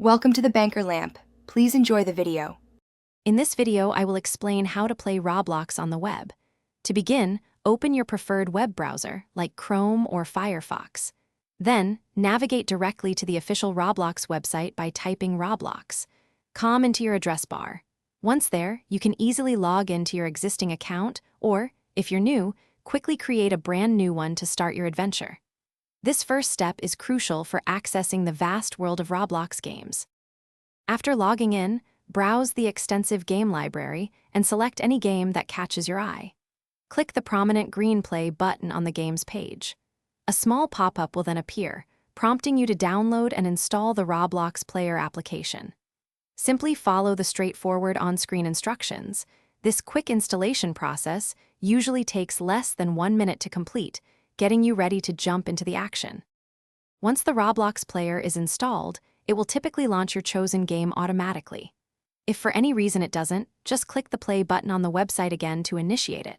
Welcome to the Banker Lamp. Please enjoy the video. In this video, I will explain how to play Roblox on the web. To begin, open your preferred web browser, like Chrome or Firefox. Then, navigate directly to the official Roblox website by typing Roblox. Come into your address bar. Once there, you can easily log into your existing account, or, if you're new, quickly create a brand new one to start your adventure. This first step is crucial for accessing the vast world of Roblox games. After logging in, browse the extensive game library and select any game that catches your eye. Click the prominent green Play button on the game's page. A small pop-up will then appear, prompting you to download and install the Roblox Player application. Simply follow the straightforward on-screen instructions. This quick installation process usually takes less than 1 minute to complete, getting you ready to jump into the action. Once the Roblox Player is installed, it will typically launch your chosen game automatically. If for any reason it doesn't, just click the play button on the website again to initiate it.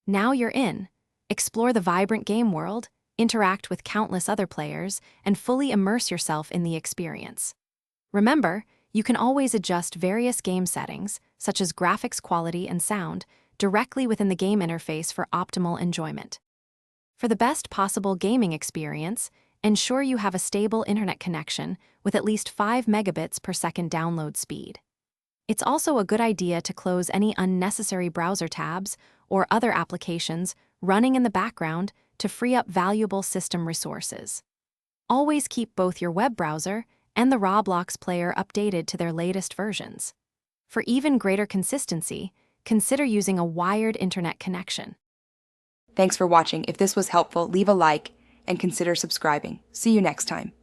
Now you're in. Explore the vibrant game world, interact with countless other players, and fully immerse yourself in the experience. Remember, you can always adjust various game settings, such as graphics quality and sound, directly within the game interface for optimal enjoyment. For the best possible gaming experience, ensure you have a stable internet connection with at least 5 megabits per second download speed. It's also a good idea to close any unnecessary browser tabs or other applications running in the background to free up valuable system resources. Always keep both your web browser and the Roblox Player updated to their latest versions. For even greater consistency, consider using a wired internet connection. Thanks for watching. If this was helpful, leave a like and consider subscribing. See you next time.